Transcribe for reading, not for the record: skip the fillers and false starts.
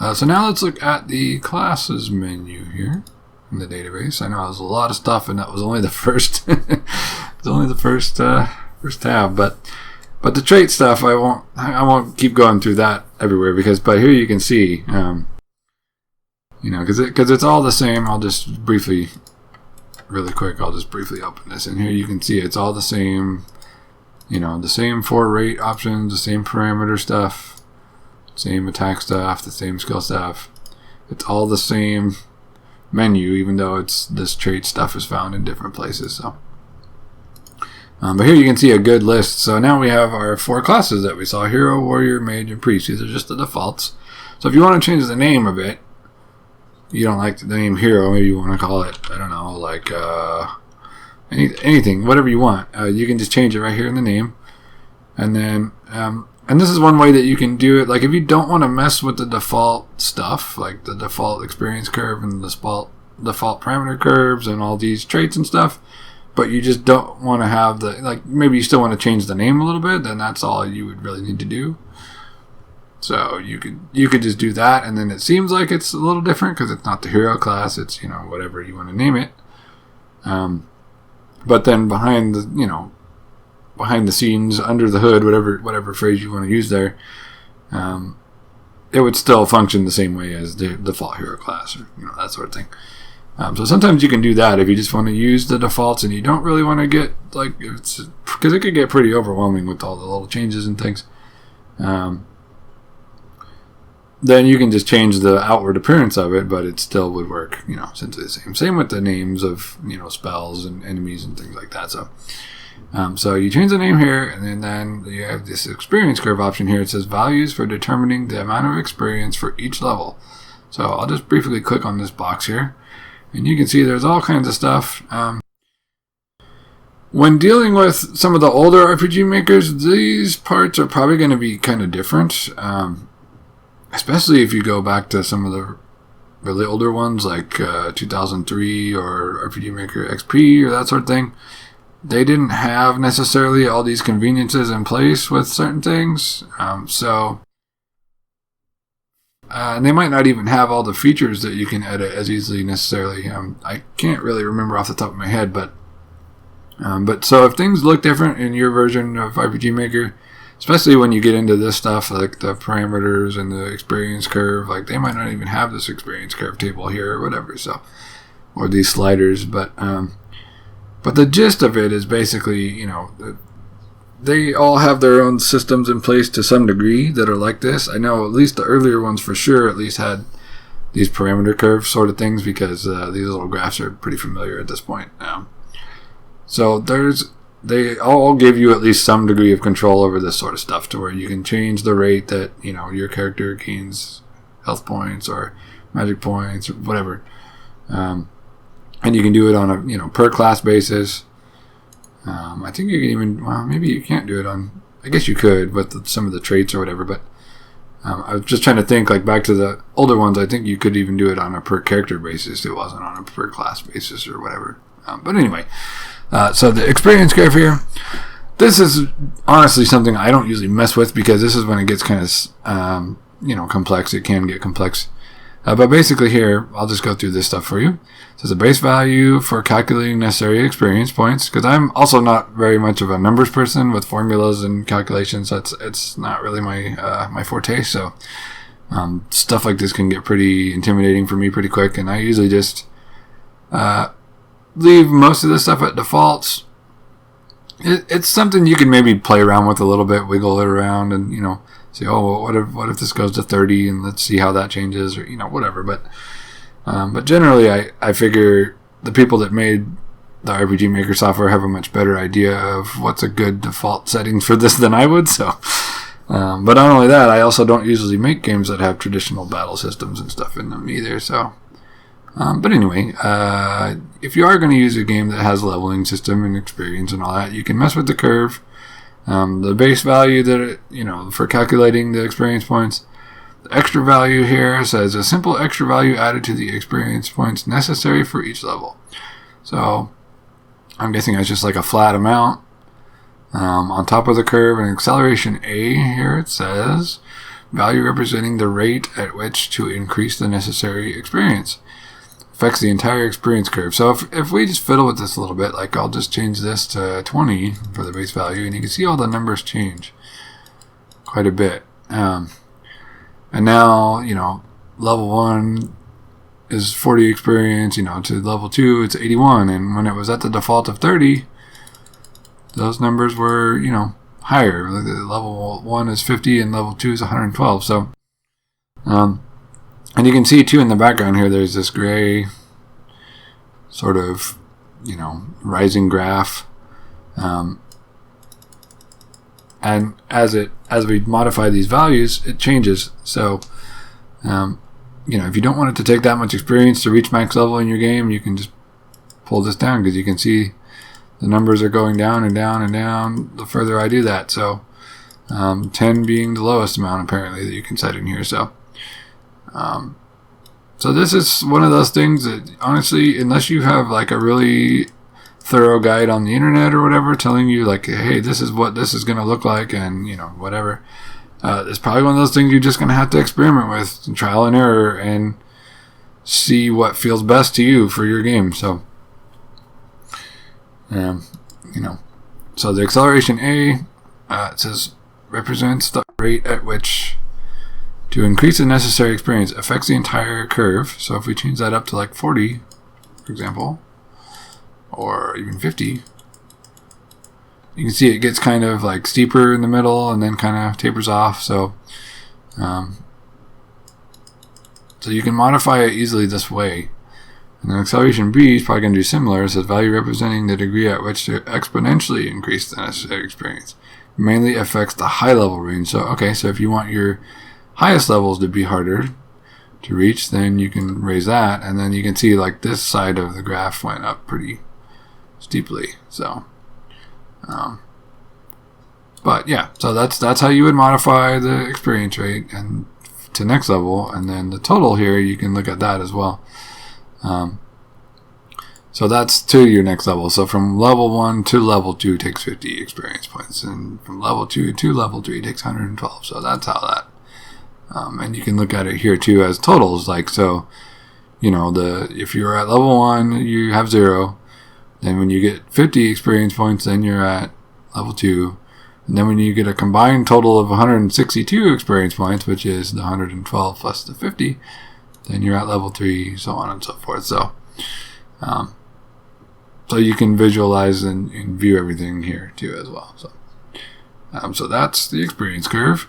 So now let's look at the classes menu here in the database. I know there's a lot of stuff, and that was only the first. It's only the first tab, but the trait stuff I won't keep going through that everywhere but here you can see, because it's all the same. I'll just briefly open this, and here you can see it's all the same. The same 4 rate options, the same parameter stuff, same attack stuff, the same skill stuff. It's all the same menu, even though this trait stuff is found in different places. So, but here you can see a good list. So now we have our 4 classes that we saw: hero, warrior, mage, and priest. These are just the defaults. So if you want to change the name of it, you don't like the name hero, maybe you want to call it, I don't know, like anything, whatever you want. You can just change it right here in the name. And then, and this is one way that you can do it. Like if you don't want to mess with the default stuff, like the default experience curve and the default parameter curves and all these traits and stuff, but you just don't want to have maybe you still want to change the name a little bit, then that's all you would really need to do. So you could just do that, and then it seems like it's a little different because it's not the hero class. It's whatever you want to name it. But then behind the scenes, under the hood, whatever phrase you want to use there, it would still function the same way as the default hero class, or that sort of thing. So sometimes you can do that if you just want to use the defaults and you don't really want to get because it could get pretty overwhelming with all the little changes and things. Then you can just change the outward appearance of it, but it still would work, essentially the same. Same with the names of, spells and enemies and things like that. So, so you change the name here, and then you have this experience curve option here. It says values for determining the amount of experience for each level. So I'll just briefly click on this box here, and you can see there's all kinds of stuff. When dealing with some of the older RPG makers, these parts are probably going to be kind of different. Especially if you go back to some of the really older ones like 2003 or RPG Maker XP or that sort of thing. They didn't have necessarily all these conveniences in place with certain things. And they might not even have all the features that you can edit as easily necessarily. I can't really remember off the top of my head, but so if things look different in your version of RPG Maker, especially when you get into this stuff like the parameters and the experience curve, they might not even have this experience curve table here or whatever, or these sliders, but the gist of it is basically, they all have their own systems in place to some degree that are like this. I know at least the earlier ones for sure at least had these parameter curve sort of things, because these little graphs are pretty familiar at this point. So they all give you at least some degree of control over this sort of stuff, to where you can change the rate that your character gains health points or magic points or whatever, and you can do it on a per class basis. I think you can even maybe you can't do it on. I guess you could with some of the traits or whatever, but I was just trying to think back to the older ones. I think you could even do it on a per character basis. It wasn't on a per class basis or whatever. But anyway. So the experience curve here, this is honestly something I don't usually mess with, because this is when it gets kind of, complex. It can get complex. But basically here, I'll just go through this stuff for you. It says the base value for calculating necessary experience points, because I'm also not very much of a numbers person with formulas and calculations. It's not really my forte. So stuff like this can get pretty intimidating for me pretty quick, and I usually just leave most of this stuff at defaults. It's something you can maybe play around with a little bit, wiggle it around, and say, what if this goes to 30, and let's see how that changes, or whatever. But generally, I figure the people that made the RPG Maker software have a much better idea of what's a good default setting for this than I would. So, but not only that, I also don't usually make games that have traditional battle systems and stuff in them either. So. But anyway, if you are going to use a game that has a leveling system and experience and all that, you can mess with the curve. The base value that for calculating the experience points. The extra value here says a simple extra value added to the experience points necessary for each level. So I'm guessing it's just like a flat amount on top of the curve. And acceleration A here, it says value representing the rate at which to increase the necessary experience. Affects the entire experience curve. So if we just fiddle with this a little bit, like I'll just change this to 20 for the base value, and you can see all the numbers change quite a bit. And now, level 1 is 40 experience, to level 2 it's 81, and when it was at the default of 30, those numbers were, higher. Level 1 is 50 and level 2 is 112. So, and you can see too in the background here, there's this gray sort of, rising graph. And as we modify these values, it changes. So, if you don't want it to take that much experience to reach max level in your game, you can just pull this down, because you can see the numbers are going down and down and down the further I do that. So 10 being the lowest amount apparently that you can set in here. So so this is one of those things that honestly, unless you have like a really thorough guide on the internet or whatever telling you like, hey, this is what this is going to look like, and whatever, it's probably one of those things you're just going to have to experiment with, and trial and error, and see what feels best to you for your game. So so the acceleration A, it says represents the rate at which to increase the necessary experience, affects the entire curve. So if we change that up to like 40, for example, or even 50, you can see it gets kind of like steeper in the middle and then kind of tapers off. So so you can modify it easily this way. And then acceleration B is probably going to do similar. It says value representing the degree at which to exponentially increase the necessary experience. Mainly affects the high level range. So so if you want your highest levels to be harder to reach, then you can raise that, and then you can see like this side of the graph went up pretty steeply. So but yeah, so that's how you would modify the experience rate and to next level, and then the total here, you can look at that as well. So that's to your next level. So from level 1 to level 2 takes 50 experience points, and from level 2 to level 3 takes 112. So that's how that. And you can look at it here too as totals. Like, so, if you're at level 1, you have 0. Then when you get 50 experience points, then you're at level 2. And then when you get a combined total of 162 experience points, which is the 112 plus the 50, then you're at level 3, so on and so forth. So, so you can visualize and view everything here too as well. So, so that's the experience curve.